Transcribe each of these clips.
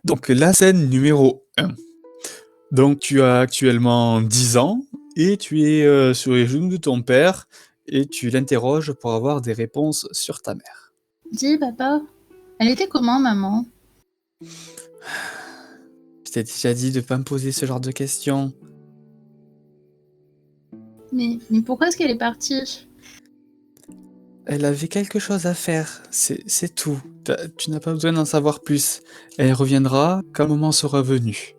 Donc la scène numéro 1. Donc tu as actuellement 10 ans et tu es, sur les genoux de ton père et tu l'interroges pour avoir des réponses sur ta mère. Dis, papa, elle était comment, maman? Je t'ai déjà dit de pas me poser ce genre de questions. Mais pourquoi est-ce qu'elle est partie? Elle avait quelque chose à faire, c'est tout. Tu n'as pas besoin d'en savoir plus. Elle reviendra quand le moment sera venu.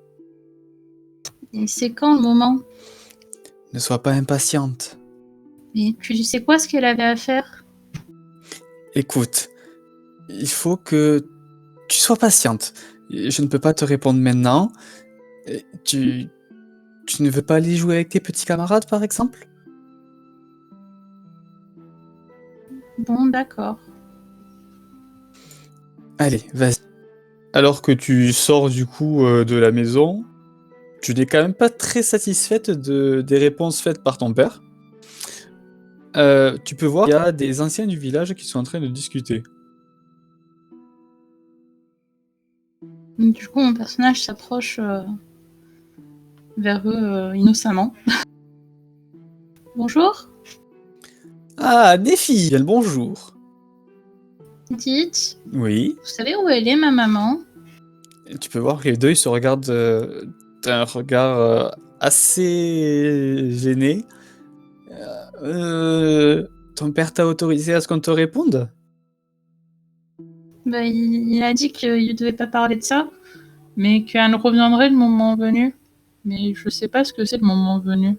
Et c'est quand le moment? Ne sois pas impatiente. Mais tu sais quoi ce qu'elle avait à faire? Écoute, il faut que tu sois patiente. Je ne peux pas te répondre maintenant. Et tu ne veux pas aller jouer avec tes petits camarades, par exemple? Bon, d'accord. Allez, vas-y. Alors que tu sors du coup de la maison, tu n'es quand même pas très satisfaite des réponses faites par ton père. Tu peux voir qu'il y a des anciens du village qui sont en train de discuter. Du coup, mon personnage s'approche vers eux innocemment. Bonjour, Ah, Néfi, bien le bonjour. dites, Oui. vous savez où elle est, ma maman? Et tu peux voir que les deux ils se regardent d'un regard assez gêné. Ton père t'a autorisé à ce qu'on te réponde? Bah, il a dit qu'il ne devait pas parler de ça, mais qu'elle reviendrait le moment venu. Mais je sais pas ce que c'est le moment venu.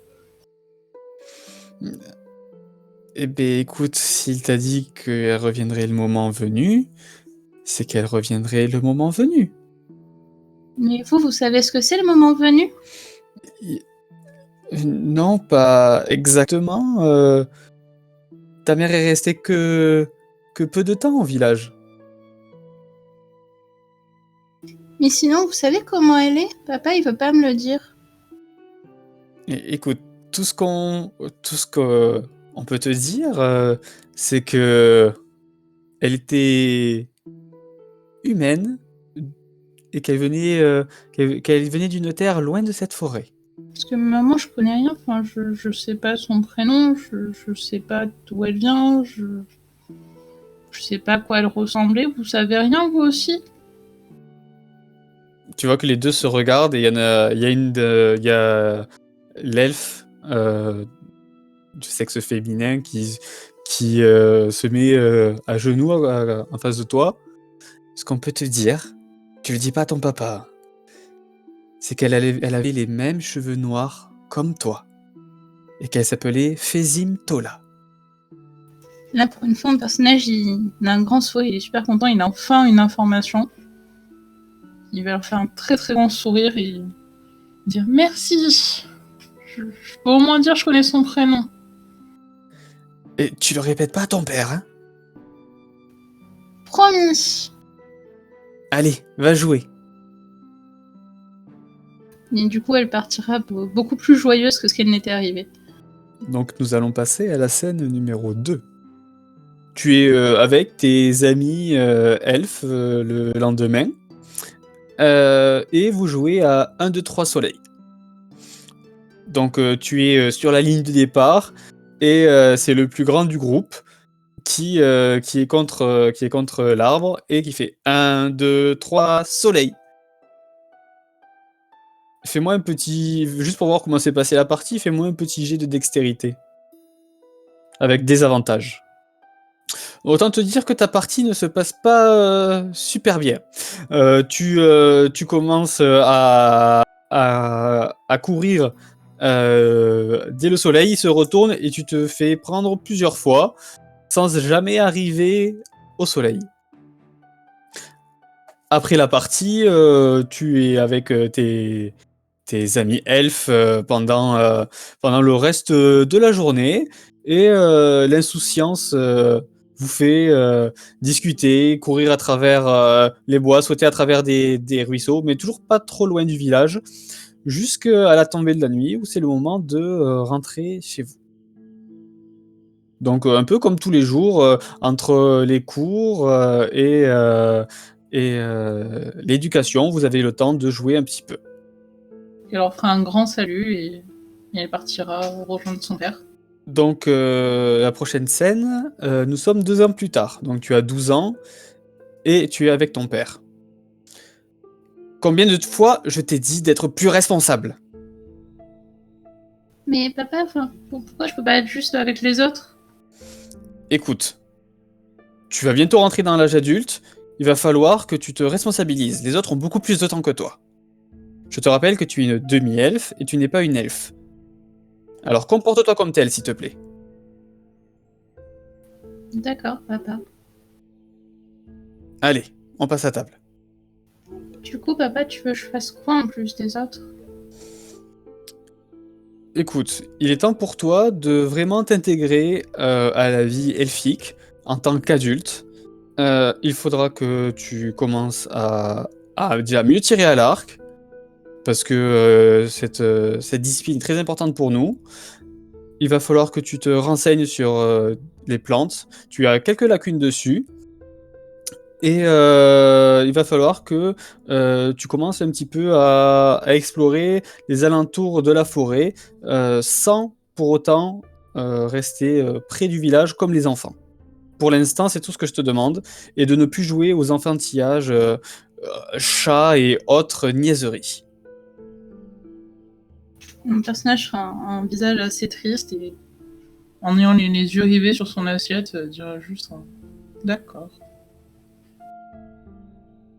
Eh ben écoute, s'il t'a dit qu'elle reviendrait le moment venu, c'est qu'elle reviendrait le moment venu. Mais vous savez ce que c'est le moment venu? I- Non, pas exactement. Ta mère est restée que peu de temps au village. Mais sinon, vous savez comment elle est? Papa, il veut pas me le dire. Écoute, tout ce qu'on peut te dire, c'est que elle était humaine et qu'elle venait d'une terre loin de cette forêt. Parce que maman, je connais rien. Enfin, je sais pas son prénom, je sais pas d'où elle vient, je sais pas à quoi elle ressemblait. Vous savez rien, vous aussi? Tu vois que les deux se regardent et il y a l'elfe du sexe féminin qui se met à genoux en face de toi. Ce qu'on peut te dire, tu le dis pas à ton papa, c'est elle avait les mêmes cheveux noirs comme toi et qu'elle s'appelait Fézim Tola. Là, pour une fois, mon personnage, il a un grand sourire, il est super content, il a enfin une information. Il va leur faire un très très grand sourire et dire merci. Je peux au moins dire que je connais son prénom. Et tu le répètes pas à ton père, hein? Promis. Allez, va jouer. Et du coup, elle partira beaucoup plus joyeuse que ce qu'elle n'était arrivée. Donc nous allons passer à la scène numéro 2. Tu es avec tes amis elfes le lendemain et vous jouez à 1, 2, 3 soleil. Donc tu es sur la ligne de départ et c'est le plus grand du groupe qui est contre l'arbre et qui fait 1, 2, 3 soleil. Fais-moi un petit, juste pour voir comment s'est passée la partie, fais-moi un petit jet de dextérité avec des avantages. Autant te dire que ta partie ne se passe pas super bien. Tu commences à courir dès le soleil, il se retourne et tu te fais prendre plusieurs fois sans jamais arriver au soleil. Après la partie, tu es avec tes amis elfes pendant le reste de la journée et l'insouciance vous fait discuter, courir à travers les bois, sauter à travers des ruisseaux, mais toujours pas trop loin du village, jusqu'à la tombée de la nuit où c'est le moment de rentrer chez vous. Donc un peu comme tous les jours, entre les cours Et l'éducation, vous avez le temps de jouer un petit peu. Elle leur fera un grand salut et elle partira rejoindre son père. Donc la prochaine scène, nous sommes 2 ans plus tard. Donc tu as 12 ans et tu es avec ton père. Combien de fois je t'ai dit d'être plus responsable? Mais papa, pourquoi je peux pas être juste avec les autres? Écoute, tu vas bientôt rentrer dans l'âge adulte, il va falloir que tu te responsabilises. Les autres ont beaucoup plus de temps que toi. Je te rappelle que tu es une demi-elfe et tu n'es pas une elfe. Alors comporte-toi comme tel, s'il te plaît. D'accord, papa. Allez, on passe à table. Du coup, papa, tu veux que je fasse quoi en plus des autres? Écoute, il est temps pour toi de vraiment t'intégrer à la vie elfique en tant qu'adulte. Il faudra que tu commences à déjà mieux tirer à l'arc, parce que cette discipline est très importante pour nous. Il va falloir que tu te renseignes sur les plantes. Tu as quelques lacunes dessus. Et il va falloir que tu commences un petit peu à explorer les alentours de la forêt sans pour autant rester près du village comme les enfants. Pour l'instant, c'est tout ce que je te demande, et de ne plus jouer aux enfantillages, chats et autres niaiseries. Mon personnage fera un visage assez triste et en ayant les yeux rivés sur son assiette, dira juste d'accord.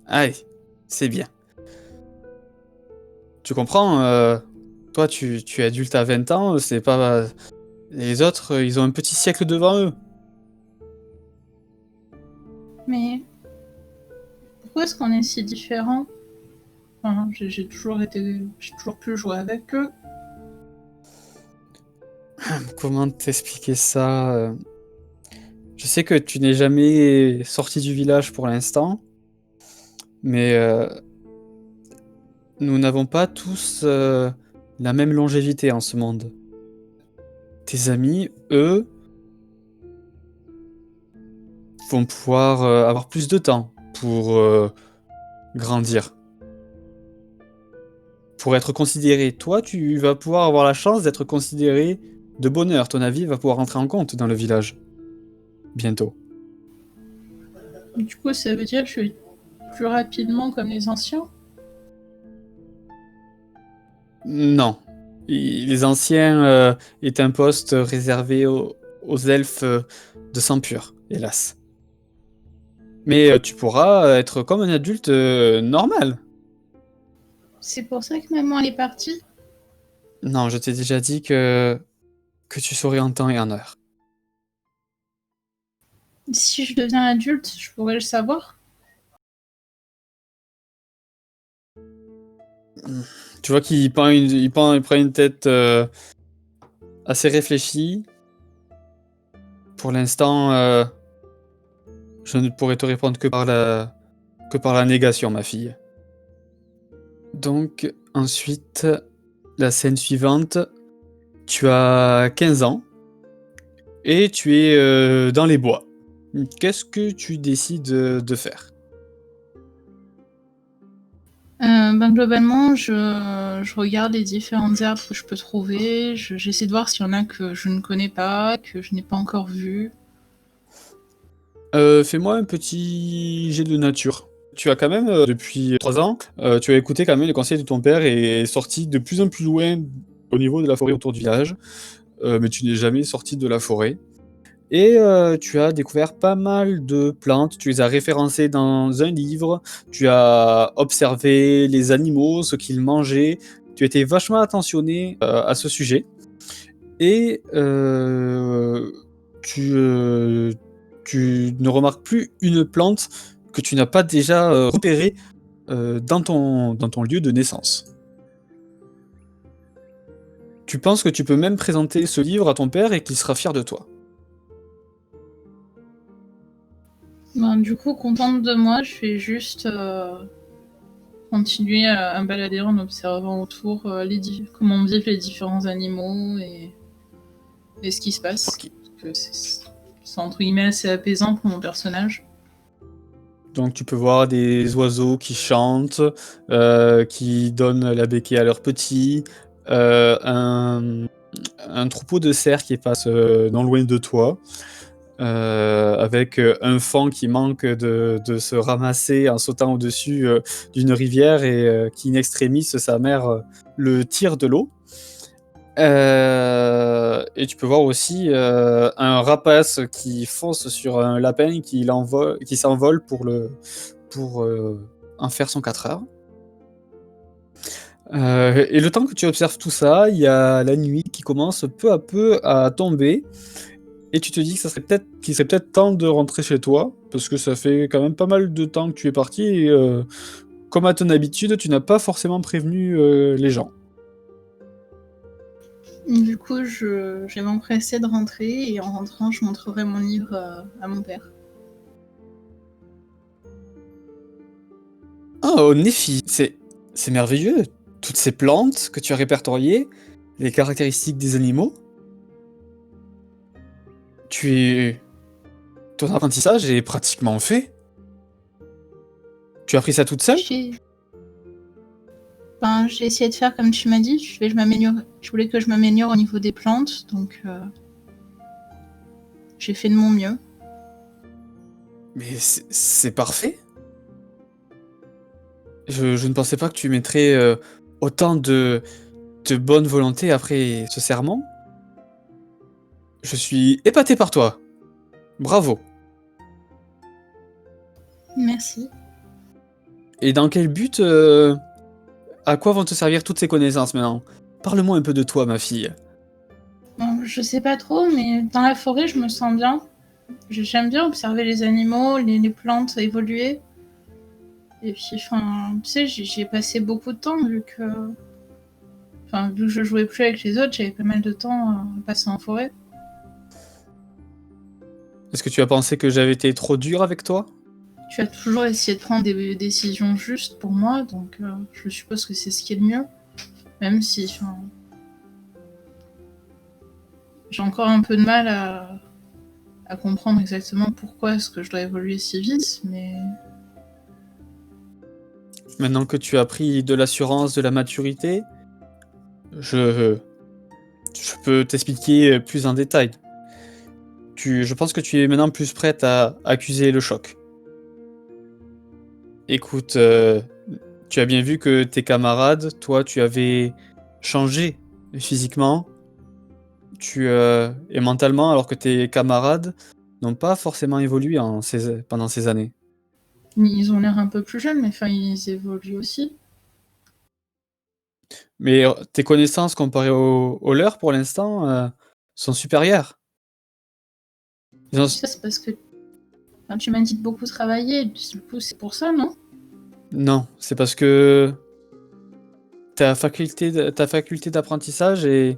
Allez, c'est bien. Tu comprends, toi tu es adulte à 20 ans, c'est pas... Les autres, ils ont un petit siècle devant eux. Mais pourquoi est-ce qu'on est si différents? Enfin, j'ai toujours pu jouer avec eux. Comment t'expliquer ça? Je sais que tu n'es jamais sorti du village pour l'instant, mais nous n'avons pas tous la même longévité en ce monde. Tes amis, eux, vont pouvoir avoir plus de temps pour grandir, pour être considéré. Toi, tu vas pouvoir avoir la chance d'être considéré de bonne heure. Ton avis va pouvoir rentrer en compte dans le village, bientôt. Du coup, ça veut dire que je suis plus rapidement comme les anciens? Non. Les anciens est un poste réservé aux elfes de sang pur, hélas. Mais tu pourras être comme un adulte normal. C'est pour ça que maman elle est partie? Non, je t'ai déjà dit que tu saurais en temps et en heure. Si je deviens adulte, je pourrais le savoir? Tu vois qu'il il prend une tête assez réfléchie. Pour l'instant, je ne pourrais te répondre que par la négation, ma fille. Donc, ensuite, la scène suivante, tu as 15 ans et tu es dans les bois. Qu'est-ce que tu décides de faire? Globalement, je regarde les différentes herbes que je peux trouver. J'essaie de voir s'il y en a que je ne connais pas, que je n'ai pas encore vu. Fais-moi un petit jet de nature. Tu as quand même, depuis 3 ans, tu as écouté quand même les conseils de ton père et est sorti de plus en plus loin au niveau de la forêt autour du village, mais tu n'es jamais sorti de la forêt. Et tu as découvert pas mal de plantes, tu les as référencées dans un livre, tu as observé les animaux, ce qu'ils mangeaient, tu étais vachement attentionné à ce sujet. Et tu ne remarques plus une plante que tu n'as pas déjà repérée dans ton lieu de naissance. Tu penses que tu peux même présenter ce livre à ton père et qu'il sera fier de toi. Du coup, contente de moi, je vais juste continuer à me balader en observant autour comment vivent les différents animaux et ce qui se passe. Ok. Parce que c'est entre guillemets assez apaisant pour mon personnage. Donc tu peux voir des oiseaux qui chantent, qui donnent la béquille à leurs petits, un troupeau de cerfs qui passe non loin de toi, avec un faon qui manque de se ramasser en sautant au-dessus d'une rivière et qui in extremis sa mère le tire de l'eau. Et tu peux voir aussi un rapace qui fonce sur un lapin qui s'envole pour en faire son 4 heures. Et le temps que tu observes tout ça, il y a la nuit qui commence peu à peu à tomber. Et tu te dis que qu'il serait peut-être temps de rentrer chez toi, parce que ça fait quand même pas mal de temps que tu es parti, et comme à ton habitude, tu n'as pas forcément prévenu les gens. Du coup, je vais m'empresser de rentrer et en rentrant, je montrerai mon livre à mon père. Oh, Nephi, c'est merveilleux. Toutes ces plantes que tu as répertoriées, les caractéristiques des animaux. Ton apprentissage est pratiquement fait. Tu as appris ça toute seule? J'ai essayé de faire comme tu m'as dit. Je voulais que je m'améliore au niveau des plantes, donc j'ai fait de mon mieux. Mais c'est parfait. Je ne pensais pas que tu mettrais autant de bonne volonté après ce serment. Je suis épaté par toi. Bravo. Merci. Et dans quel but à quoi vont te servir toutes ces connaissances maintenant? Parle-moi un peu de toi, ma fille. Bon, je sais pas trop, mais dans la forêt, je me sens bien. J'aime bien observer les animaux, les plantes évoluer. Et puis, tu sais, j'y ai passé beaucoup de temps vu que je jouais plus avec les autres, j'avais pas mal de temps à passer en forêt. Est-ce que tu as pensé que j'avais été trop dur avec toi? Tu as toujours essayé de prendre des décisions justes pour moi, donc je suppose que c'est ce qui est le mieux. Même si j'ai encore un peu de mal à comprendre exactement pourquoi est-ce que je dois évoluer si vite, mais... Maintenant que tu as pris de l'assurance, de la maturité, je peux t'expliquer plus en détail. Je pense que tu es maintenant plus prête à accuser le choc. Écoute, tu as bien vu que tes camarades, toi, tu avais changé physiquement et mentalement, alors que tes camarades n'ont pas forcément évolué pendant ces années. Ils ont l'air un peu plus jeunes, mais ils évoluent aussi. Mais tes connaissances comparées aux leurs, pour l'instant, sont supérieures. Ça, c'est parce que tu m'as dit de beaucoup travailler, du coup, c'est pour ça, non? Non, c'est parce que ta faculté d'apprentissage est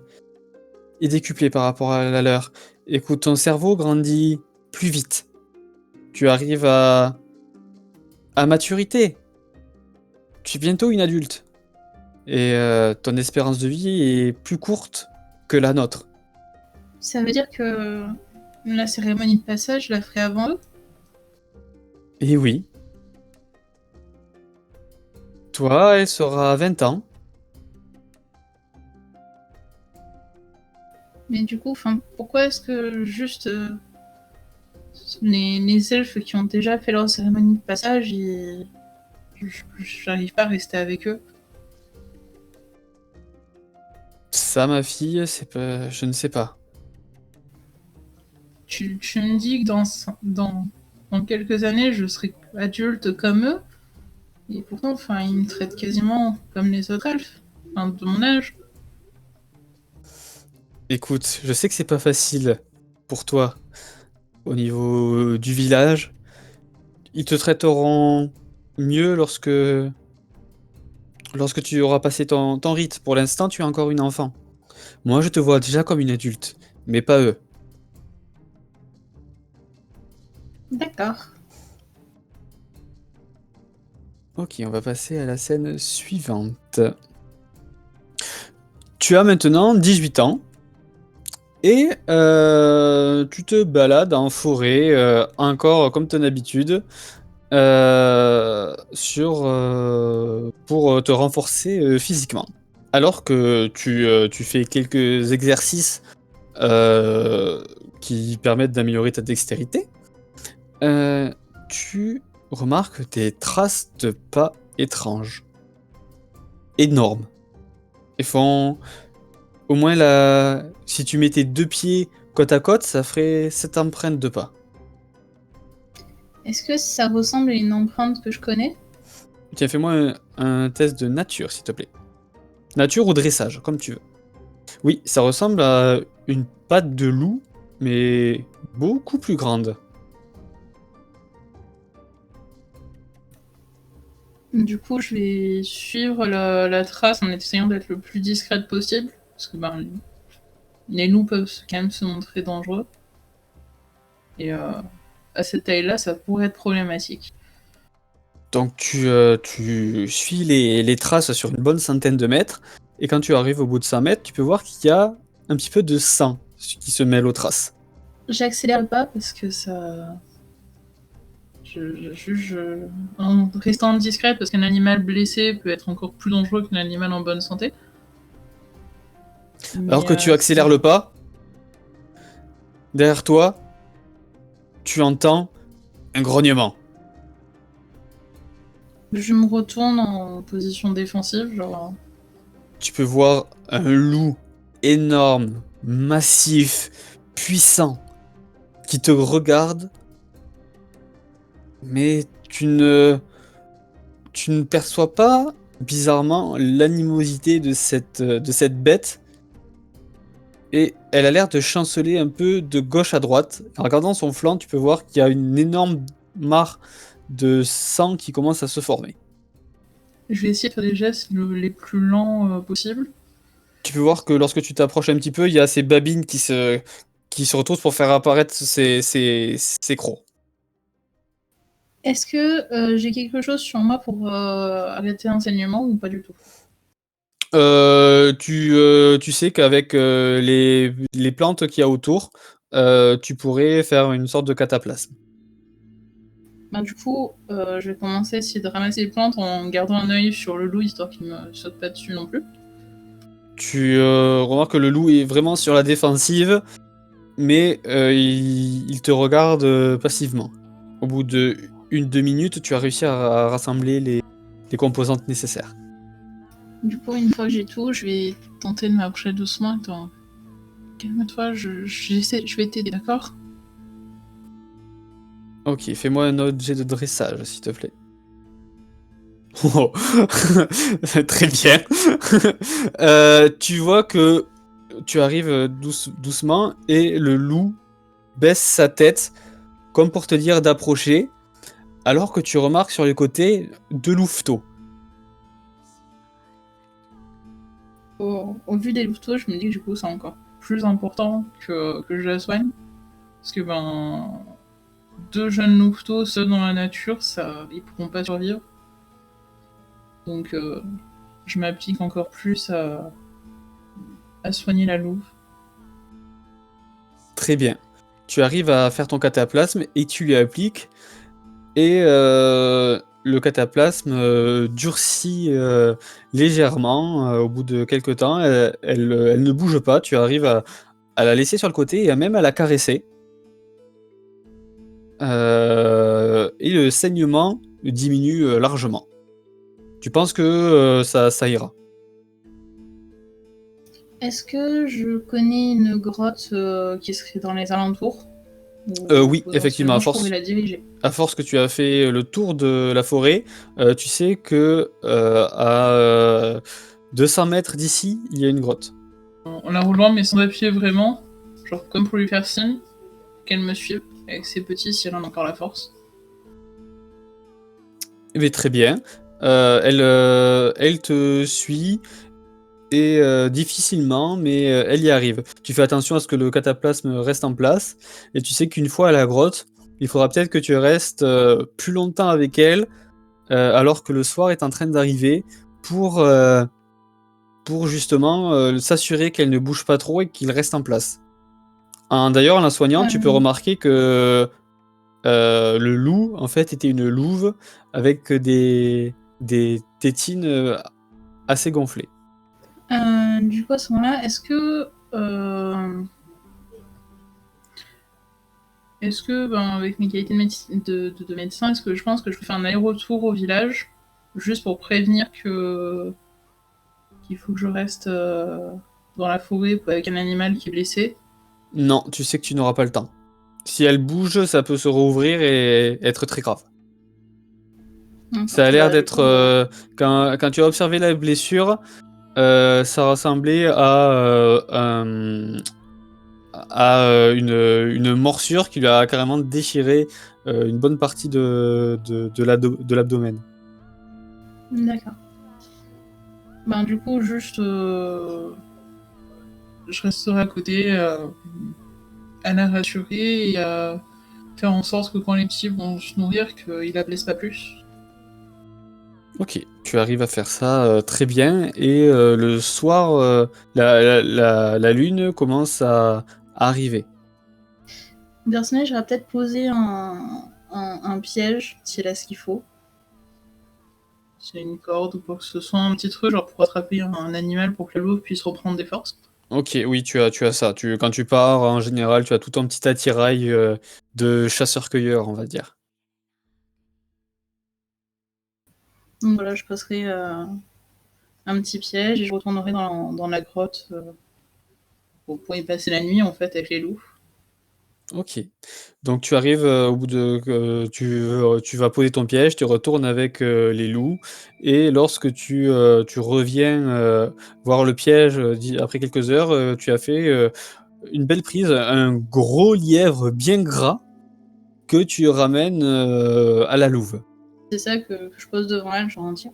décuplée par rapport à la leur. Écoute, ton cerveau grandit plus vite. Tu arrives à maturité. Tu es bientôt une adulte. Et ton espérance de vie est plus courte que la nôtre. Ça veut dire que la cérémonie de passage, je la ferai avant eux? Et oui. Toi, elle sera 20 ans. Mais du coup, pourquoi est-ce que juste les elfes qui ont déjà fait leur cérémonie de passage, j'arrive pas à rester avec eux? Ça, ma fille, je ne sais pas. Tu me dis que dans quelques années, je serai adulte comme eux, et pourtant, ils me traitent quasiment comme les autres elfes, de mon âge. Écoute, je sais que c'est pas facile pour toi au niveau du village. Ils te traiteront mieux lorsque tu auras passé ton rite. Pour l'instant, tu es encore une enfant. Moi, je te vois déjà comme une adulte, mais pas eux. D'accord. Ok, on va passer à la scène suivante. Tu as maintenant 18 ans et tu te balades en forêt, encore comme ton habitude. pour te renforcer physiquement. Alors que tu fais quelques exercices qui permettent d'améliorer ta dextérité, tu remarques des traces de pas étranges. Énormes. Ils font au moins si tu mettais 2 pieds côte à côte, ça ferait 7 empreintes de pas. Est-ce que ça ressemble à une empreinte que je connais? Tiens, fais-moi un test de nature, s'il te plaît. Nature ou dressage, comme tu veux. Oui, ça ressemble à une patte de loup, mais beaucoup plus grande. Du coup, je vais suivre la trace en essayant d'être le plus discrète possible, parce que les loups peuvent quand même se montrer dangereux. Et à cette taille-là, ça pourrait être problématique. Donc tu suis les traces sur une bonne centaine de mètres, et quand tu arrives au bout de 100 mètres, tu peux voir qu'il y a un petit peu de sang qui se mêle aux traces. J'accélère pas parce que ça. En restant discrète, parce qu'un animal blessé peut être encore plus dangereux qu'un animal en bonne santé. Alors que tu accélères le pas, derrière toi, tu entends un grognement. Je me retourne en position défensive, genre. Tu peux voir un loup énorme, massif, puissant, qui te regarde, mais tu ne perçois pas, bizarrement, l'animosité de cette bête, et elle a l'air de chanceler un peu de gauche à droite. En regardant son flanc, tu peux voir qu'il y a une énorme mare de sang qui commence à se former. Je vais essayer de faire des gestes les plus lents possibles. Tu peux voir que lorsque tu t'approches un petit peu, il y a ces babines qui se retroussent pour faire apparaître ces crocs. Est-ce que j'ai quelque chose sur moi pour arrêter un saignement ou pas du tout? Tu sais qu'avec les plantes qu'il y a autour, tu pourrais faire une sorte de cataplasme. Du coup, je vais commencer à essayer de ramasser les plantes en gardant un œil sur le loup, histoire qu'il me saute pas dessus non plus. Tu remarques que le loup est vraiment sur la défensive, mais il te regarde passivement. Au bout de 1-2 minutes, tu as réussi à rassembler les composantes nécessaires. Du coup, une fois que j'ai tout, je vais tenter de m'approcher doucement. Attends, calme-toi, je vais t'aider, d'accord? Ok, fais-moi un autre jet de dressage, s'il te plaît. Oh. Très bien. Tu vois que tu arrives doucement et le loup baisse sa tête comme pour te dire d'approcher, alors que tu remarques sur les côtés 2 louveteaux. Au vu des louveteaux, je me dis que du coup, c'est encore plus important que je la soigne. Parce que 2 jeunes louveteaux seuls dans la nature, ils pourront pas survivre. Donc je m'applique encore plus à soigner la louve. Très bien. Tu arrives à faire ton cataplasme et tu lui appliques. Et le cataplasme durcit légèrement au bout de quelques temps. Elle ne bouge pas. Tu arrives à la laisser sur le côté et même à la caresser. Et le saignement diminue largement. Tu penses que ça ira. Est-ce que je connais une grotte qui serait dans les alentours? Oui, effectivement, je pourrais la diriger. À force que tu as fait le tour de la forêt, tu sais que à 200 mètres d'ici, il y a une grotte. On la rejoint, mais sans appuyer vraiment, genre comme pour lui faire signe qu'elle me suive, avec ses petits si elle en a encore la force. Mais très bien. Elle te suit et difficilement, mais elle y arrive. Tu fais attention à ce que le cataplasme reste en place, et tu sais qu'une fois à la grotte, il faudra peut-être que tu restes plus longtemps avec elle, alors que le soir est en train d'arriver, pour justement s'assurer qu'elle ne bouge pas trop et qu'il reste en place. D'ailleurs, en la soignant, tu peux remarquer que Le loup, en fait, était une louve avec des tétines assez gonflées. Du coup, à ce moment-là, avec mes qualités de médecin, est-ce que je pense que je peux faire un aller-retour au village, juste pour prévenir qu'il faut que je reste dans la forêt avec un animal qui est blessé? Non, tu sais que tu n'auras pas le temps. Si elle bouge, ça peut se rouvrir et être très grave. Ça a l'air Bah, du d'être... coup, quand tu as observé la blessure, ça ressemblait une morsure qui lui a carrément déchiré une bonne partie de l'abdomen. d'accord. Ben, du coup, juste, je resterai à côté, à la rassurer et à faire en sorte que quand les petits vont se nourrir, qu'ils la blessent pas plus. Ok, tu arrives à faire ça très bien et le soir, la lune commence à arriver. Le personnage va peut-être poser un piège, s'il a ce qu'il faut. S'il y a une corde ou quoi que ce soit, un petit truc, genre pour attraper un animal pour que la louve puisse reprendre des forces. Ok, oui, tu as ça. Quand tu pars, en général, tu as tout un petit attirail de chasseur-cueilleur, on va dire. Donc voilà, je passerai un petit piège et je retournerai dans la grotte pour y passer la nuit en fait avec les loups. Ok. Donc tu arrives au bout de... tu vas poser ton piège, tu retournes avec les loups, et lorsque tu reviens voir le piège après quelques heures, tu as fait une belle prise, un gros lièvre bien gras que tu ramènes à la louve. C'est ça que je pose devant elle, genre tiens.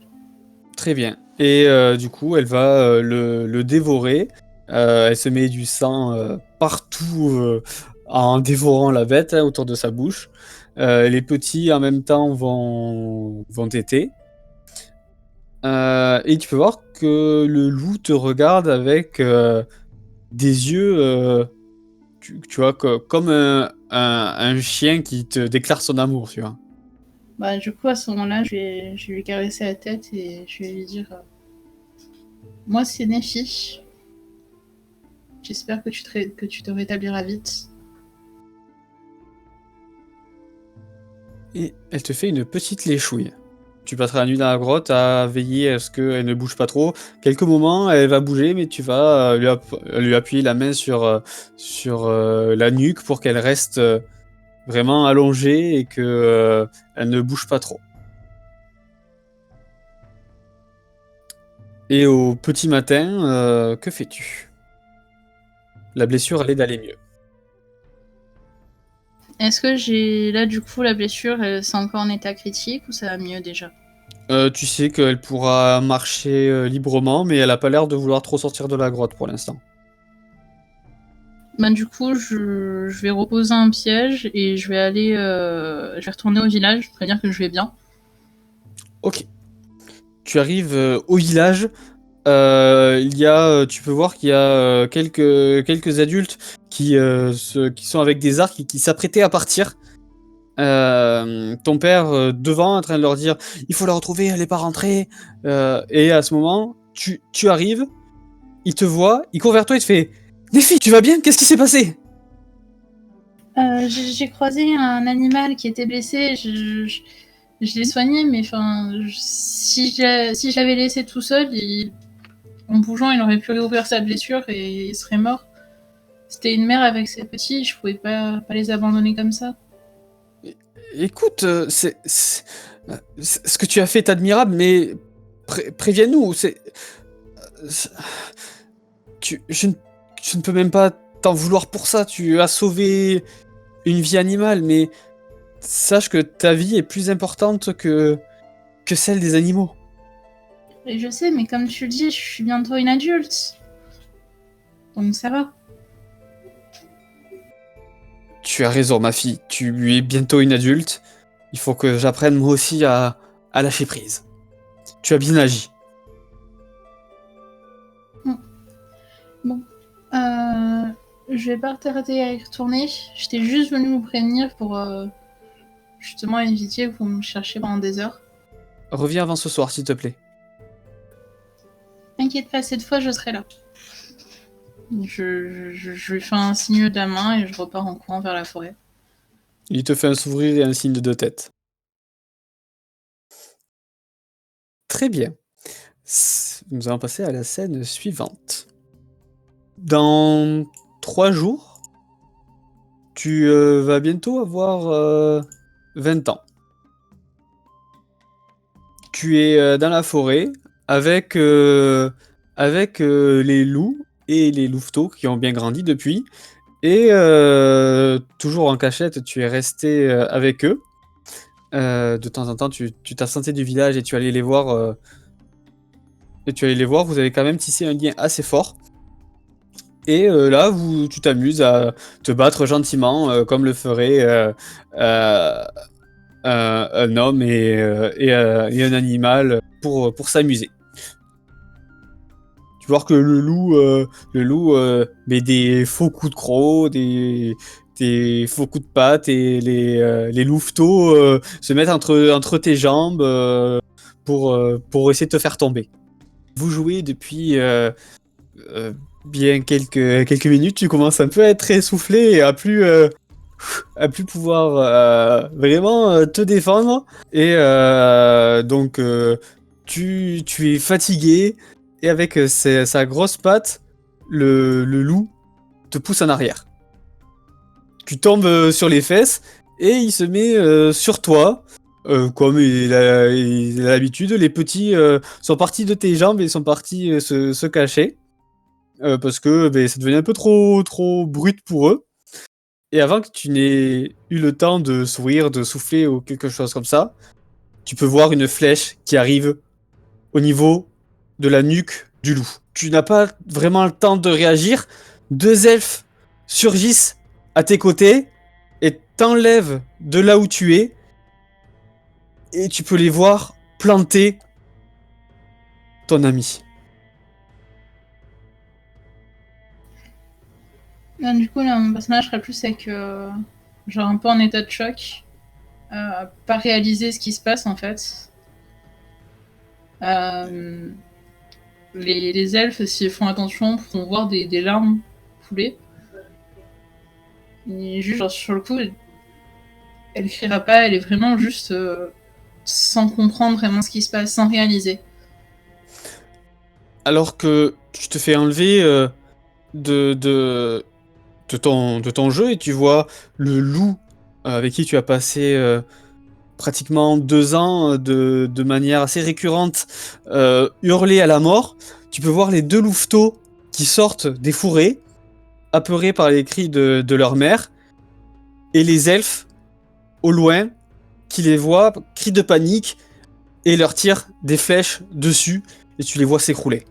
Très bien. Et du coup, elle va le dévorer. Elle se met du sang partout en dévorant la bête hein, autour de sa bouche. Les petits, en même temps, vont téter. Et tu peux voir que le loup te regarde avec des yeux, tu vois, comme un chien qui te déclare son amour, tu vois. Bah du coup à ce moment-là, je vais lui caresser la tête et je vais lui dire moi c'est Nefi. J'espère que tu te rétabliras vite. Et elle te fait une petite léchouille. Tu passeras la nuit dans la grotte à veiller à ce qu'elle ne bouge pas trop. Quelques moments, elle va bouger, mais tu vas lui appuyer la main sur la nuque pour qu'elle reste vraiment allongée et que elle ne bouge pas trop. Et au petit matin, que fais-tu? La blessure allait d'aller mieux. Est-ce que j'ai là du coup la blessure, c'est encore en état critique ou ça va mieux déjà? Tu sais qu'elle pourra marcher librement, mais elle a pas l'air de vouloir trop sortir de la grotte pour l'instant. Ben du coup je vais reposer un piège et je vais retourner au village pour dire que je vais bien. Ok. Tu arrives au village. Tu peux voir qu'il y a quelques adultes qui sont avec des arcs et qui s'apprêtaient à partir. Ton père devant en train de leur dire il faut la retrouver, elle est pas rentrée. Et à ce moment, tu arrives, il te voit, il court vers toi et te fait Néfi, tu vas bien? Qu'est-ce qui s'est passé? J'ai croisé un animal qui était blessé, je l'ai soigné, mais enfin, si je l'avais laissé tout seul, en bougeant, il aurait pu réouvrir sa blessure et il serait mort. C'était une mère avec ses petits, je pouvais pas les abandonner comme ça. Écoute, ce que tu as fait est admirable, mais préviens-nous. C'est- je ne peux même pas t'en vouloir pour ça. Tu as sauvé une vie animale, mais sache que ta vie est plus importante que celle des animaux. Et je sais, mais comme tu le dis, je suis bientôt une adulte. Donc ça va. Tu as raison, ma fille. Tu es bientôt une adulte. Il faut que j'apprenne moi aussi à lâcher prise. Tu as bien agi. Bon. Je vais pas tarder à y retourner. J'étais juste venue vous prévenir pour justement éviter que vous me cherchiez pendant des heures. Reviens avant ce soir, s'il te plaît. T'inquiète pas, cette fois je serai là. Je lui fais un signe de la main et je repars en courant vers la forêt. Il te fait un sourire et un signe de tête. Très bien. Nous allons passer à la scène suivante. Dans 3 jours, tu vas bientôt avoir 20 ans. Tu es dans la forêt avec les loups et les louveteaux qui ont bien grandi depuis. Et toujours en cachette, tu es resté avec eux. De temps en temps, tu t'absentais du village et tu allais les voir. Vous avez quand même tissé un lien assez fort. Et là, tu t'amuses à te battre gentiment, comme le ferait un homme et un animal pour s'amuser. Tu vois que le loup met des faux coups de croc, des faux coups de patte, et les louveteaux se mettent entre tes jambes pour essayer de te faire tomber. Vous jouez depuis bien quelques minutes, tu commences un peu à être essoufflé et à plus pouvoir vraiment te défendre. Et donc tu es fatigué, et avec sa grosse patte, le loup te pousse en arrière. Tu tombes sur les fesses et il se met sur toi. Comme il a l'habitude, les petits sont partis de tes jambes et sont partis se cacher. Parce que ça devenait un peu trop brut pour eux. Et avant que tu n'aies eu le temps de sourire, de souffler ou quelque chose comme ça, tu peux voir une flèche qui arrive au niveau de la nuque du loup. Tu n'as pas vraiment le temps de réagir. 2 elfes surgissent à tes côtés et t'enlèvent de là où tu es. Et tu peux les voir planter ton ami. Du coup, là, mon personnage serait plus avec, genre un peu en état de choc, pas réaliser ce qui se passe en fait. Les elfes, s'ils font attention, pourront voir des larmes couler. Et juste, genre, sur le coup, elle criera pas, elle est vraiment juste sans comprendre vraiment ce qui se passe, sans réaliser. Alors que tu te fais enlever de ton jeu et tu vois le loup avec qui tu as passé pratiquement 2 ans de manière assez récurrente hurler à la mort. Tu peux voir les 2 louveteaux qui sortent des fourrés, apeurés par les cris de leur mère, et les elfes au loin qui les voient, crient de panique et leur tirent des flèches dessus, et tu les vois s'écrouler.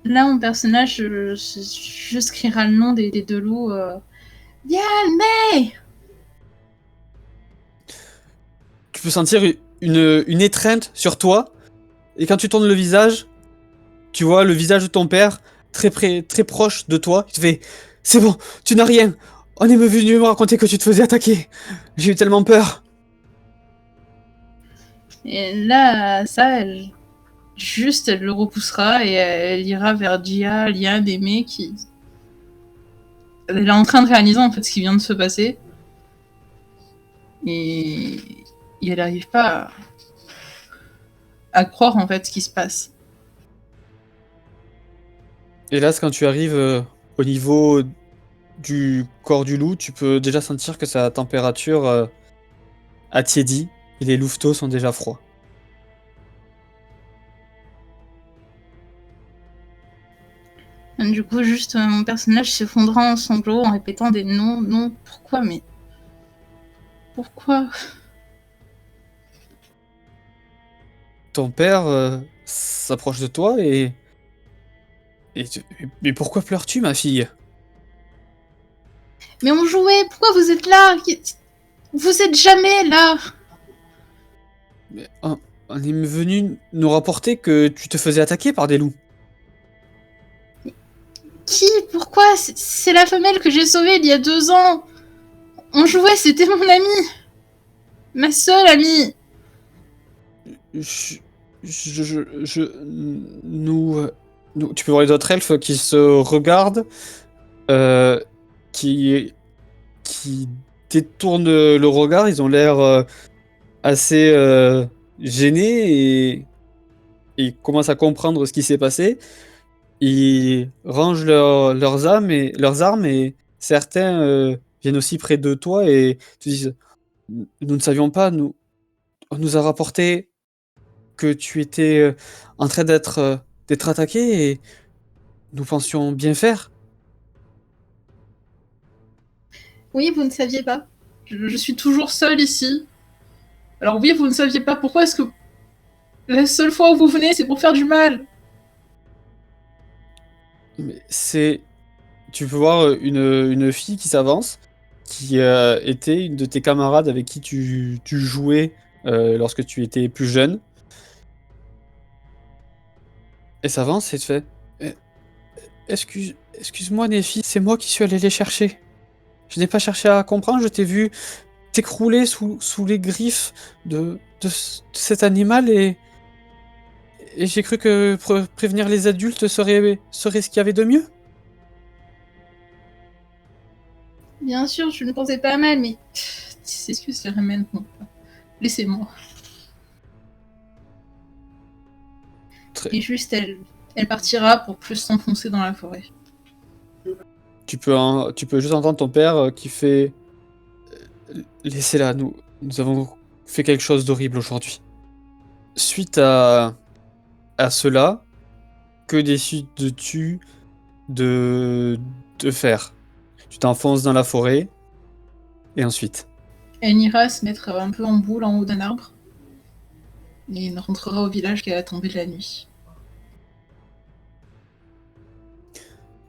Là, mon personnage, je criera le nom des 2 loups. Yalmay! Tu peux sentir une étreinte sur toi, et quand tu tournes le visage, tu vois le visage de ton père très proche de toi. Il te fait « C'est bon, tu n'as rien. On est venu me raconter que tu te faisais attaquer. J'ai eu tellement peur. » Et là, ça, elle le repoussera et elle ira vers Gia, Liane, Aimé, qui... Elle est en train de réaliser en fait ce qui vient de se passer. Et elle n'arrive pas à croire en fait ce qui se passe. Hélas, quand tu arrives au niveau du corps du loup, tu peux déjà sentir que sa température a tiédi et les louveteaux sont déjà froids. Du coup, juste mon personnage s'effondra en sanglots en répétant des non, non, pourquoi, mais... Pourquoi? Ton père s'approche de toi et... Mais pourquoi pleures-tu, ma fille? Mais on jouait, pourquoi vous êtes là? Vous êtes jamais là! Mais on est venu nous rapporter que tu te faisais attaquer par des loups. Qui? Pourquoi? C'est la femelle que j'ai sauvée il y a 2 ans! On jouait, c'était mon amie. Ma seule amie. Je, nous, tu peux voir les autres elfes qui se regardent, euh, qui, qui détournent le regard. Ils ont l'air assez gênés et ils commencent à comprendre ce qui s'est passé. Ils rangent leurs armes et certains viennent aussi près de toi et te disent, nous ne savions pas, on nous a rapporté que tu étais en train d'être attaqué et nous pensions bien faire. Oui, vous ne saviez pas. Je suis toujours seule ici. Alors oui, vous ne saviez pas. Pourquoi est-ce que la seule fois où vous venez, c'est pour faire du mal? Mais tu peux voir une fille qui s'avance, qui était une de tes camarades avec qui tu jouais lorsque tu étais plus jeune. Elle s'avance et te fait, Eh, excuse-moi, Néfi, c'est moi qui suis allé les chercher. Je n'ai pas cherché à comprendre, je t'ai vu t'écrouler sous les griffes de cet animal et j'ai cru que prévenir les adultes serait ce qu'il y avait de mieux. Bien sûr, je ne pensais pas mal, mais c'est ce que ça ramène. Bon, laissez-moi. Et juste, elle partira pour plus s'enfoncer dans la forêt. Tu peux juste entendre ton père qui fait laissez-la, nous avons fait quelque chose d'horrible aujourd'hui. Suite à cela, que décides-tu de faire? Tu t'enfonces dans la forêt et ensuite Elle ira se mettre un peu en boule en haut d'un arbre et ne rentrera au village qu'à la tombée de la nuit.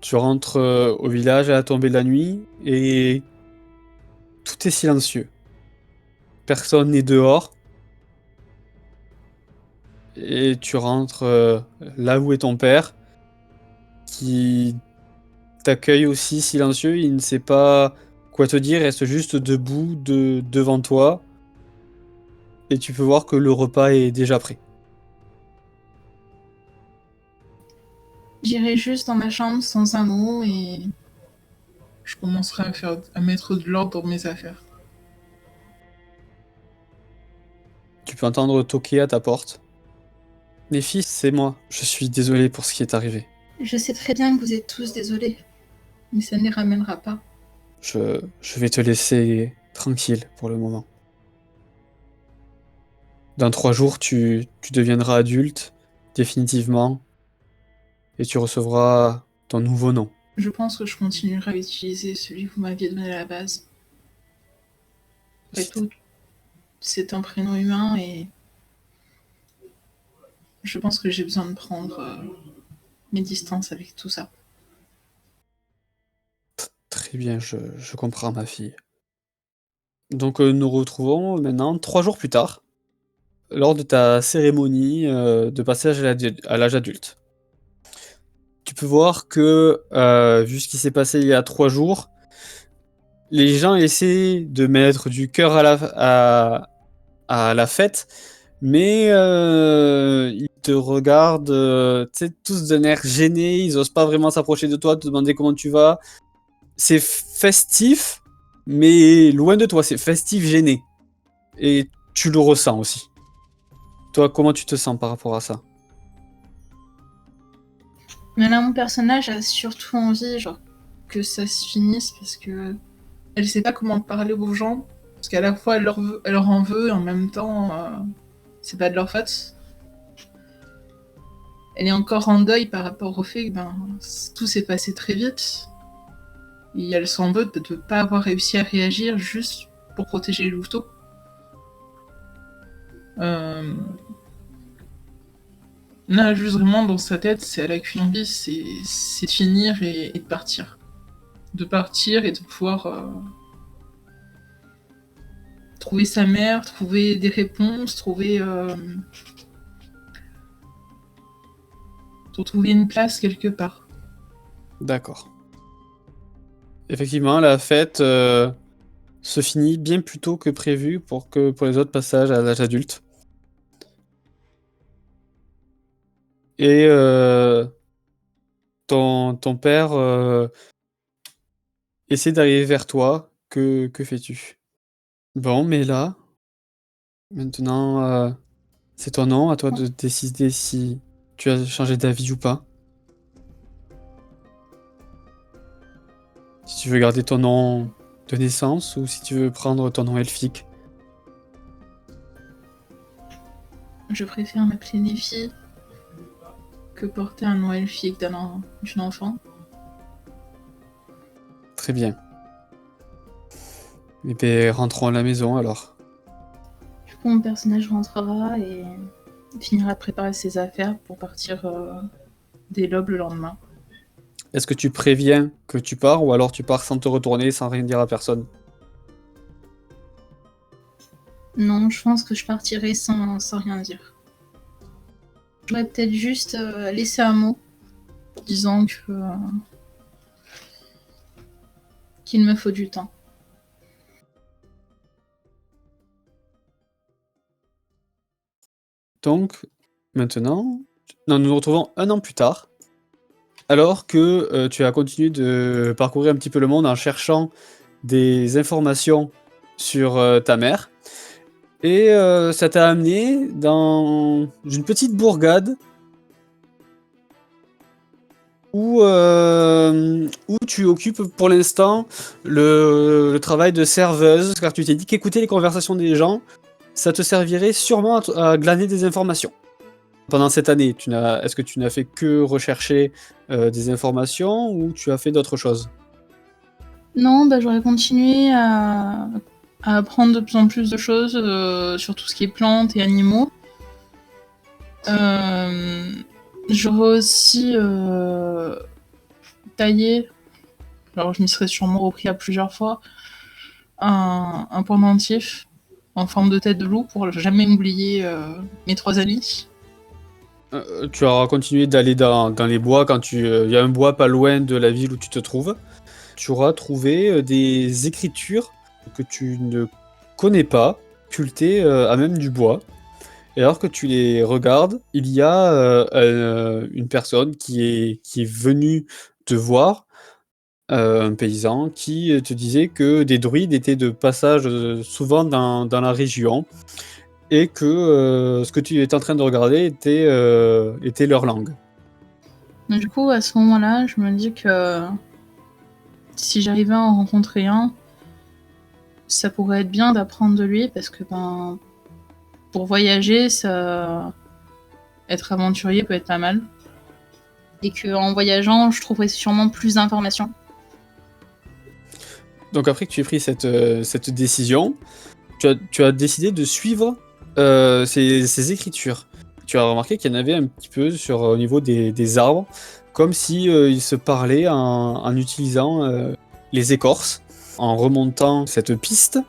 tu rentres au village à la tombée de la nuit et tout est silencieux. Personne n'est dehors. Et tu rentres là où est ton père, qui t'accueille aussi silencieux. Il ne sait pas quoi te dire, il reste juste debout devant toi. Et tu peux voir que le repas est déjà prêt. J'irai juste dans ma chambre sans un mot et je commencerai à mettre de l'ordre dans mes affaires. Tu peux entendre toquer à ta porte. Les fils, c'est moi. Je suis désolé pour ce qui est arrivé. Je sais très bien que vous êtes tous désolés, mais ça ne les ramènera pas. Je vais te laisser tranquille pour le moment. Dans 3 jours, tu deviendras adulte, définitivement, et tu recevras ton nouveau nom. Je pense que je continuerai à utiliser celui que vous m'aviez donné à la base. Après tout, c'est un prénom humain et je pense que j'ai besoin de prendre mes distances avec tout ça. Très bien, je comprends ma fille. Donc nous retrouvons maintenant 3 jours plus tard, lors de ta cérémonie de passage à l'âge adulte. Tu peux voir que, vu ce qui s'est passé il y a 3 jours, les gens essaient de mettre du cœur à la fête, mais ils te regardent, tu sais, tous d'un air gêné, ils osent pas vraiment s'approcher de toi, te demander comment tu vas. C'est festif, mais loin de toi, c'est festif gêné. Et tu le ressens aussi. Toi, comment tu te sens par rapport à ça? Mais là, mon personnage a surtout envie, genre, que ça se finisse parce que elle sait pas comment parler aux gens. Parce qu'à la fois, elle leur en veut et en même temps, c'est pas de leur faute. Elle est encore en deuil par rapport au fait que tout s'est passé très vite. Et elle s'en veut de ne pas avoir réussi à réagir juste pour protéger les louveteaux. Là, juste vraiment dans sa tête, elle a qu'une envie, c'est de finir et de partir. De partir et de pouvoir trouver sa mère, trouver des réponses, trouver une place quelque part. D'accord. Effectivement, la fête se finit bien plus tôt que prévu pour les autres passages à l'âge adulte. Et ton père essaie d'arriver vers toi. Que fais-tu? Bon, mais là, maintenant, c'est ton nom, à toi de décider si tu as changé d'avis ou pas. Si tu veux garder ton nom de naissance ou si tu veux prendre ton nom elfique. Je préfère m'appeler Néfi que porter un nom elfique d'une enfant. Très bien. Eh bien, rentrons à la maison alors. Du coup, mon personnage rentrera et finira de préparer ses affaires pour partir dès l'aube le lendemain. Est-ce que tu préviens que tu pars ou alors tu pars sans te retourner, sans rien dire à personne? Non, je pense que je partirai sans rien dire. J'aurais peut-être juste laissé un mot disant qu'il me faut du temps. Donc, maintenant, nous nous retrouvons 1 an plus tard, alors que tu as continué de parcourir un petit peu le monde en cherchant des informations sur ta mère. Et ça t'a amené dans une petite bourgade où tu occupes pour l'instant le travail de serveuse, car tu t'es dit qu'écouter les conversations des gens, ça te servirait sûrement à glaner des informations. Pendant cette année, est-ce que tu n'as fait que rechercher des informations ou tu as fait d'autres choses? Non, bah, j'aurais continué à apprendre de plus en plus de choses sur tout ce qui est plantes et animaux. J'aurais aussi taillé, alors je m'y serais sûrement repris à plusieurs fois, un pendentif en forme de tête de loup pour jamais oublier mes 3 amis. Tu auras continué d'aller dans les bois quand il y a un bois pas loin de la ville où tu te trouves. Tu auras trouvé des écritures que tu ne connais pas, sculptées à même du bois. Et alors que tu les regardes, il y a une personne qui est venue te voir, un paysan, qui te disait que des druides étaient de passage souvent dans la région et que ce que tu étais en train de regarder était leur langue. Donc, du coup, à ce moment-là, je me dis que si j'arrivais à en rencontrer un, ça pourrait être bien d'apprendre de lui parce que pour voyager, être aventurier peut être pas mal. Et qu'en voyageant, je trouverais sûrement plus d'informations. Donc après que tu aies pris cette décision, tu as décidé de suivre ces écritures. Tu as remarqué qu'il y en avait un petit peu au niveau des arbres, comme si ils se parlaient en utilisant les écorces. En remontant cette piste,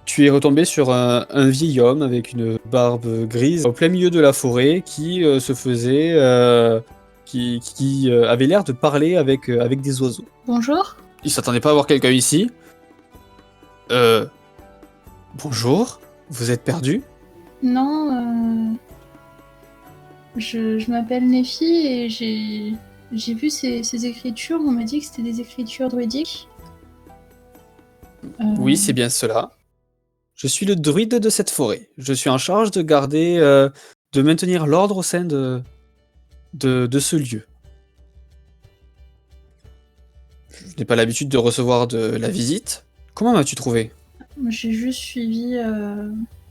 tu es retombé sur un vieil homme avec une barbe grise au plein milieu de la forêt qui se faisait... qui avait l'air de parler avec des oiseaux. Bonjour. Il s'attendait pas à voir quelqu'un ici. Bonjour, vous êtes perdu? Non, je m'appelle Néfi et j'ai vu ces écritures. On m'a dit que c'était des écritures druidiques. Oui, c'est bien cela. Je suis le druide de cette forêt. Je suis en charge de garder, de maintenir l'ordre au sein de ce lieu. Je n'ai pas l'habitude de recevoir de la visite. Comment m'as-tu trouvé? J'ai juste suivi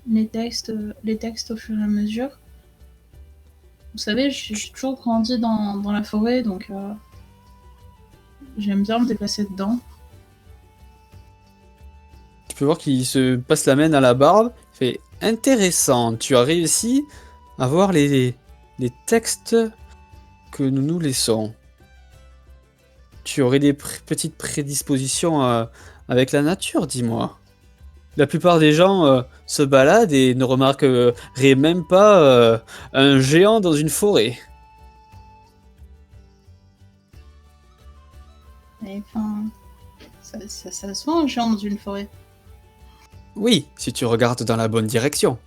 les textes au fur et à mesure. Vous savez, j'ai toujours grandi dans la forêt, donc j'aime bien me déplacer dedans. Tu peux voir qu'il se passe la main à la barbe. Il fait intéressant. Tu as réussi à voir les textes que nous nous laissons. Tu aurais des petites prédispositions avec la nature, dis-moi. La plupart des gens se baladent et ne remarqueraient même pas un géant dans une forêt. Et, enfin, Ça se voit un géant dans une forêt. Oui, si tu regardes dans la bonne direction.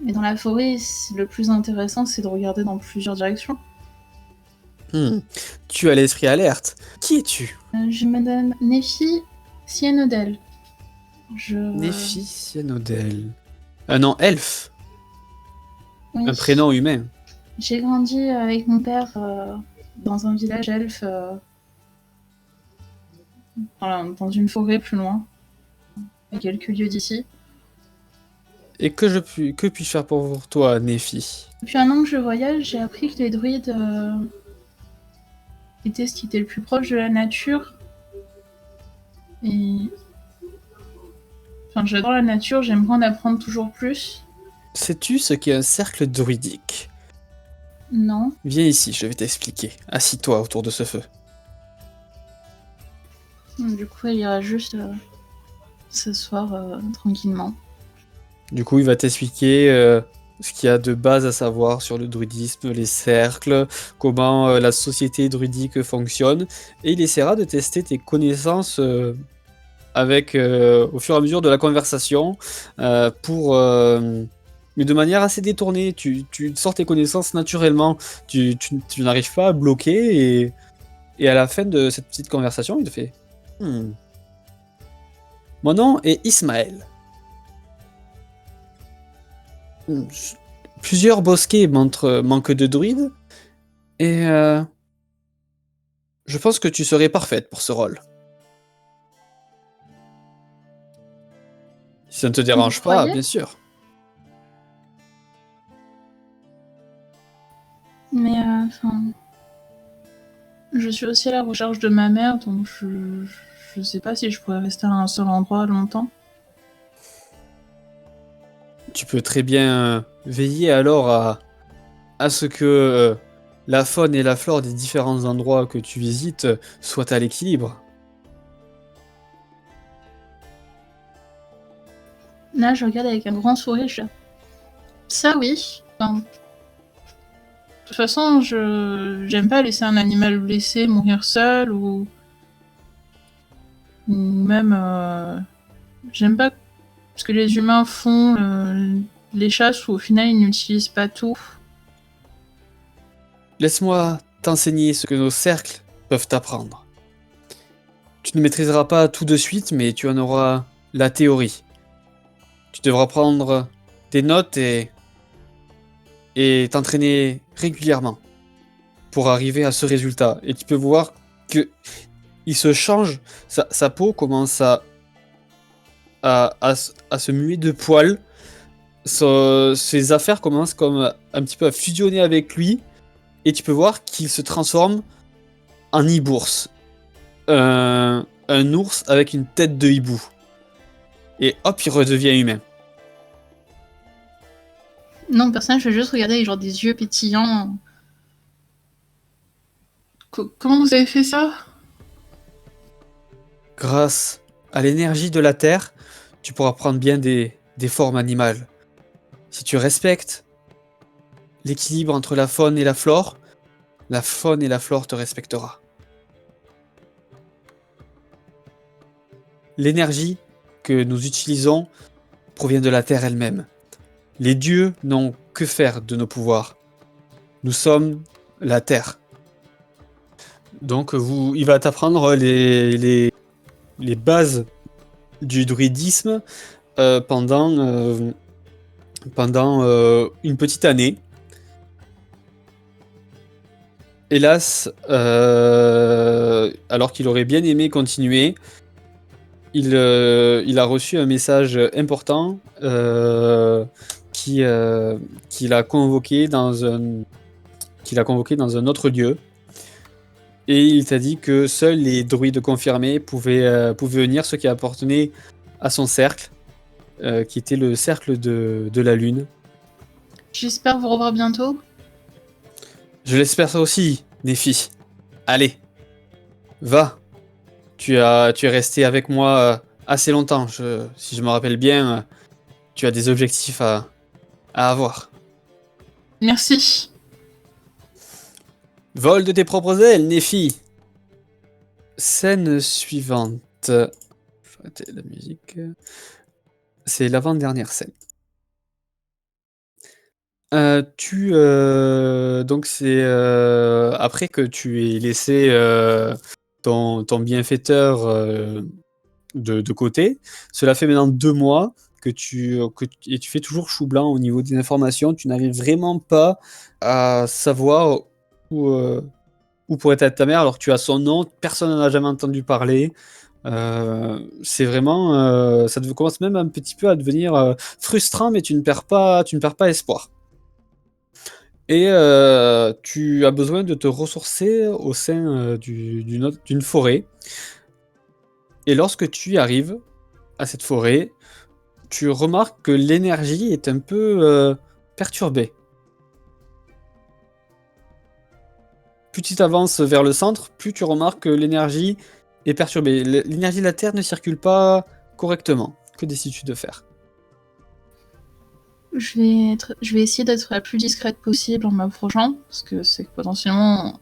Mais dans la forêt, le plus intéressant, c'est de regarder dans plusieurs directions. Tu as l'esprit alerte. Qui es-tu? J'ai Madame Nephi Sienodel. Nephi Sienodel. Un nom elfe. Oui. Un prénom humain. J'ai grandi avec mon père dans un village elfe, dans une forêt plus loin, à quelques lieues d'ici. Et que puis-je faire pour toi, Nephi? Depuis un an que je voyage, j'ai appris que les druides étaient ce qui était le plus proche de la nature. Et... Enfin, j'adore la nature, j'aimerais en apprendre toujours plus. Sais-tu ce qu'est un cercle druidique? Non. Viens ici, je vais t'expliquer. Assis-toi autour de ce feu. Du coup, il ira juste s'asseoir tranquillement. Du coup, il va t'expliquer ce qu'il y a de base à savoir sur le druidisme, les cercles, comment la société druidique fonctionne, et il essaiera de tester tes connaissances avec, au fur et à mesure de la conversation, mais de manière assez détournée. Tu sors tes connaissances naturellement, tu n'arrives pas à bloquer, et à la fin de cette petite conversation, il te fait Mon nom est Ismaël. Plusieurs bosquets manquent de druides, et je pense que tu serais parfaite pour ce rôle. Si ça ne te dérange pas, bien sûr. Mais je suis aussi à la recherche de ma mère, donc je sais pas si je pourrais rester à un seul endroit longtemps. Tu peux très bien veiller alors à ce que la faune et la flore des différents endroits que tu visites soient à l'équilibre. Là, je regarde avec un grand sourire, je dis, ça oui. Enfin, de toute façon, j'aime pas laisser un animal blessé mourir seul, ou même... J'aime pas ce que les humains font, les chasses où au final ils n'utilisent pas tout. Laisse-moi t'enseigner ce que nos cercles peuvent t'apprendre. Tu ne maîtriseras pas tout de suite, mais tu en auras la théorie. Tu devras prendre des notes et t'entraîner régulièrement pour arriver à ce résultat. Et tu peux voir que il se change, sa peau commence à se muer de poils, ses affaires commencent comme un petit peu à fusionner avec lui, et tu peux voir qu'il se transforme en ibours. Un ours avec une tête de hibou. Et hop, il redevient humain. Non, personne, je vais juste regarder avec genre des yeux pétillants. Comment vous avez fait ça? Grâce à l'énergie de la terre, tu pourras prendre bien des formes animales. Si tu respectes l'équilibre entre la faune et la flore te respectera. L'énergie que nous utilisons provient de la terre elle-même. Les dieux n'ont que faire de nos pouvoirs. Nous sommes la terre. Donc il va t'apprendre les bases du druidisme pendant une petite année. Hélas, alors qu'il aurait bien aimé continuer, il a reçu un message important qui l'a convoqué dans un autre lieu. Et il t'a dit que seuls les druides confirmés pouvaient venir, ce qui appartenait à son cercle, qui était le cercle de la lune. J'espère vous revoir bientôt. Je l'espère ça aussi, Nephi. Allez, va. Tu es resté avec moi assez longtemps. Si je me rappelle bien, tu as des objectifs à avoir. Merci. Vole de tes propres ailes, Nephi. Scène suivante. Je vais arrêter la musique. C'est l'avant-dernière scène. Donc c'est après que tu aies laissé ton bienfaiteur de côté. Cela fait maintenant 2 mois et tu fais toujours chou blanc au niveau des informations. Tu n'arrives vraiment pas à savoir où pourrait être ta mère alors que tu as son nom, personne n'en a jamais entendu parler. C'est vraiment, commence même un petit peu à devenir frustrant, mais tu ne perds pas espoir. Et tu as besoin de te ressourcer au sein d'une forêt. Et lorsque tu y arrives à cette forêt, tu remarques que l'énergie est un peu perturbée. Plus tu t'avances vers le centre, plus tu remarques que l'énergie est perturbée. L'énergie de la Terre ne circule pas correctement. Que décides-tu de faire? Je vais essayer d'être la plus discrète possible en m'approchant, parce que c'est potentiellement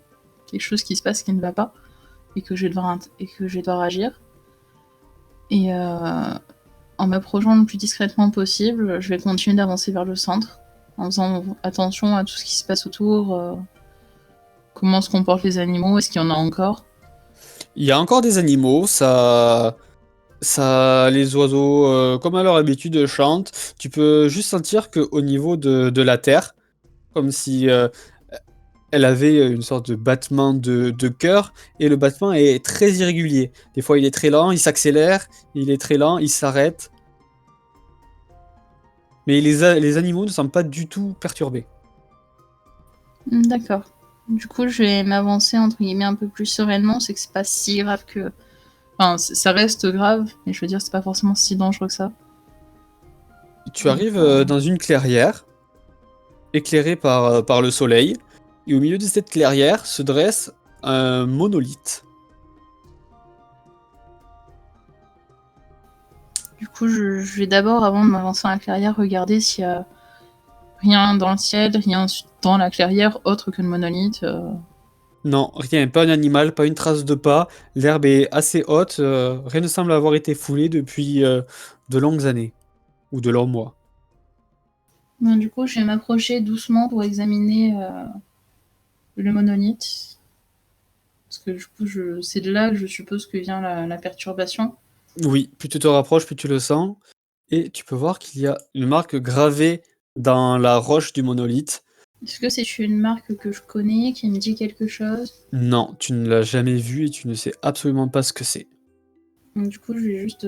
quelque chose qui se passe qui ne va pas, et que je vais devoir agir. Et en m'approchant le plus discrètement possible, je vais continuer d'avancer vers le centre, en faisant attention à tout ce qui se passe autour, comment se comportent les animaux, est-ce qu'il y en a encore? Il y a encore des animaux, les oiseaux, comme à leur habitude, chantent. Tu peux juste sentir qu'au niveau de la terre, comme si elle avait une sorte de battement de cœur, et le battement est très irrégulier. Des fois, il est très lent, il s'accélère, il est très lent, il s'arrête. Mais les animaux ne semblent pas du tout perturbés. D'accord. Du coup, je vais m'avancer entre guillemets un peu plus sereinement. C'est que c'est pas si grave que. Enfin, ça reste grave, mais je veux dire, c'est pas forcément si dangereux que ça. Tu arrives dans une clairière, éclairée par le soleil, et au milieu de cette clairière se dresse un monolithe. Du coup, je vais d'abord, avant de m'avancer dans la clairière, regarder s'il y a rien dans le ciel, rien dans la clairière autre que le monolithe. Non, rien, pas un animal, pas une trace de pas. L'herbe est assez haute, rien ne semble avoir été foulé depuis de longues années, ou de longs mois. Donc, du coup, je vais m'approcher doucement pour examiner le monolithe. Parce que du coup, c'est de là que je suppose que vient la perturbation. Oui, plus tu te rapproches, plus tu le sens, et tu peux voir qu'il y a une marque gravée dans la roche du monolithe. Est-ce que c'est une marque que je connais, qui me dit quelque chose? Non, tu ne l'as jamais vue et tu ne sais absolument pas ce que c'est. Donc, du coup, je vais juste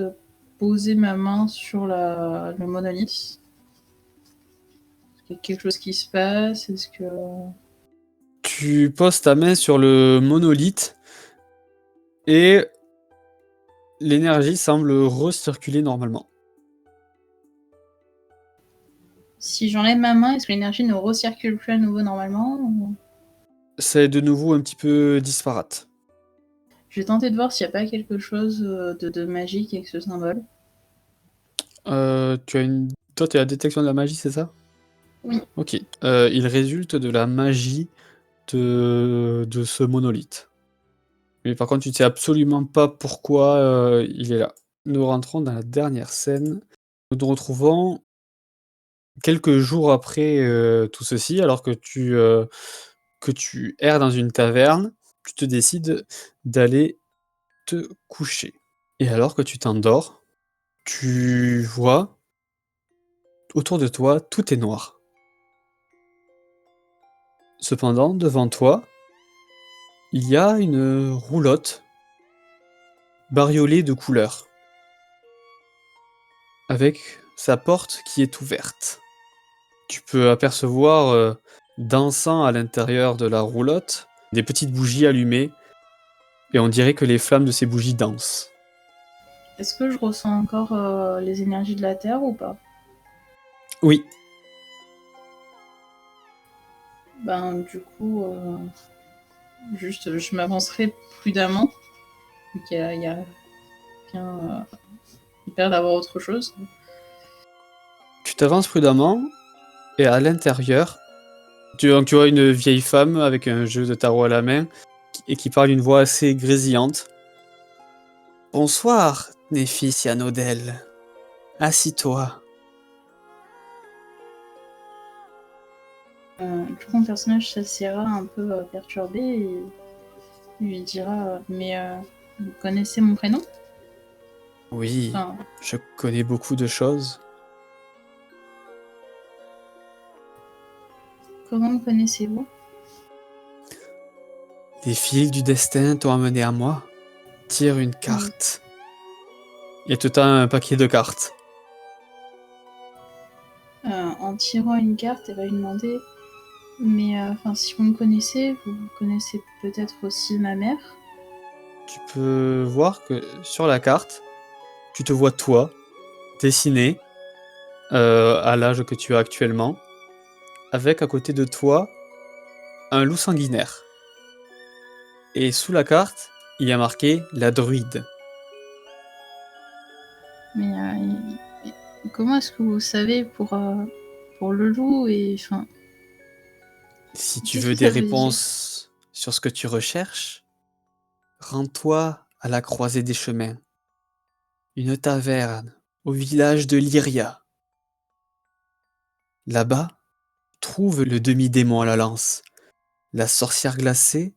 poser ma main sur le monolithe. Est-ce qu'il y a quelque chose qui se passe? Est-ce que... Tu poses ta main sur le monolithe et l'énergie semble recirculer normalement. Si j'enlève ma main, est-ce que l'énergie ne recircule plus à nouveau normalement ou... C'est de nouveau un petit peu disparate. Je vais tenter de voir s'il n'y a pas quelque chose de magique avec ce symbole. Toi, tu as la détection de la magie, c'est ça? Oui. Ok. Il résulte de la magie de ce monolithe. Mais par contre, tu ne sais absolument pas pourquoi il est là. Nous rentrons dans la dernière scène. Nous nous retrouvons quelques jours après tout ceci, alors que tu erres dans une taverne, tu te décides d'aller te coucher. Et alors que tu t'endors, tu vois autour de toi, tout est noir. Cependant, devant toi, il y a une roulotte bariolée de couleurs, avec sa porte qui est ouverte. Tu peux apercevoir, dansant à l'intérieur de la roulotte, des petites bougies allumées, et on dirait que les flammes de ces bougies dansent. Est-ce que je ressens encore les énergies de la Terre ou pas? Oui, Ben, du coup, juste, je m'avancerai prudemment. Vu qu'il y a bien... il perd d'avoir autre chose. tu t'avances prudemment, et à l'intérieur, tu vois une vieille femme avec un jeu de tarot à la main, et qui parle d'une voix assez grésillante. Bonsoir, Néphis Yanodel. Assis-toi. Du coup, mon personnage s'assiera un peu perturbé et lui dira mais vous connaissez mon prénom? Oui, Enfin, je connais beaucoup de choses. comment me connaissez-vous? Les fils du destin t'ont amené à moi. Tire une Oui. carte. Et te tend un paquet de cartes. En tirant une carte, elle va lui demander mais si vous me connaissez, vous connaissez peut-être aussi ma mère? Tu peux voir que sur la carte, tu te vois toi, dessiné, à l'âge que tu as actuellement, avec à côté de toi un loup sanguinaire. Et sous la carte, il y a marqué la druide. Mais comment est-ce que vous savez pour le loup et enfin, Si tu qu'est-ce veux que des ça veut dire? réponses sur ce que tu recherches, rends-toi à la croisée des chemins. Une taverne au village de Lyria. Là-bas, trouve le demi-démon à la lance, la sorcière glacée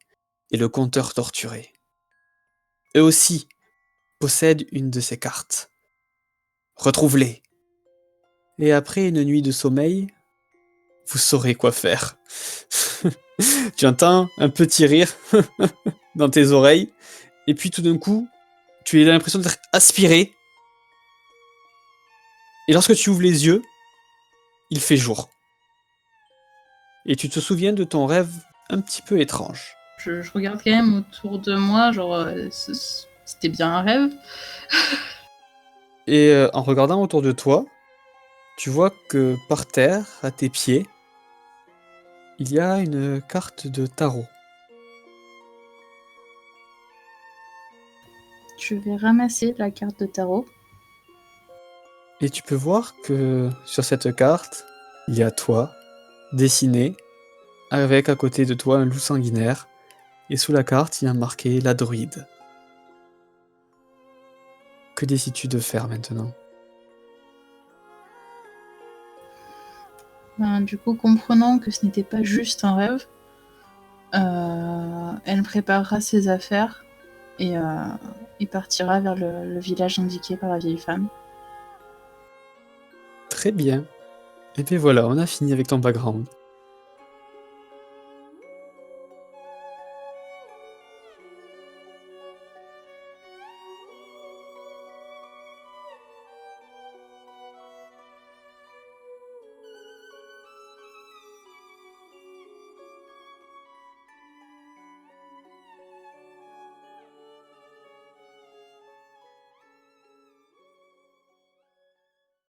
et le conteur torturé. Eux aussi possèdent une de ces cartes. Retrouve-les. Et après une nuit de sommeil, vous saurez quoi faire. Tu entends un petit rire dans tes oreilles, et puis tout d'un coup, tu as l'impression d'être aspiré. Et lorsque tu ouvres les yeux, il fait jour. Et tu te souviens de ton rêve un petit peu étrange. Je regarde quand même autour de moi, genre c'était bien un rêve. Et en regardant autour de toi, tu vois que par terre, à tes pieds, il y a une carte de tarot. Je vais ramasser la carte de tarot. Et tu peux voir que sur cette carte, il y a toi, dessiné, avec à côté de toi un loup sanguinaire. Et sous la carte, il y a marqué la druide. Que décides-tu de faire maintenant? Du coup, comprenant que ce n'était pas juste un rêve, elle préparera ses affaires et partira vers le village indiqué par la vieille femme. Très bien. Et bien voilà, on a fini avec ton background.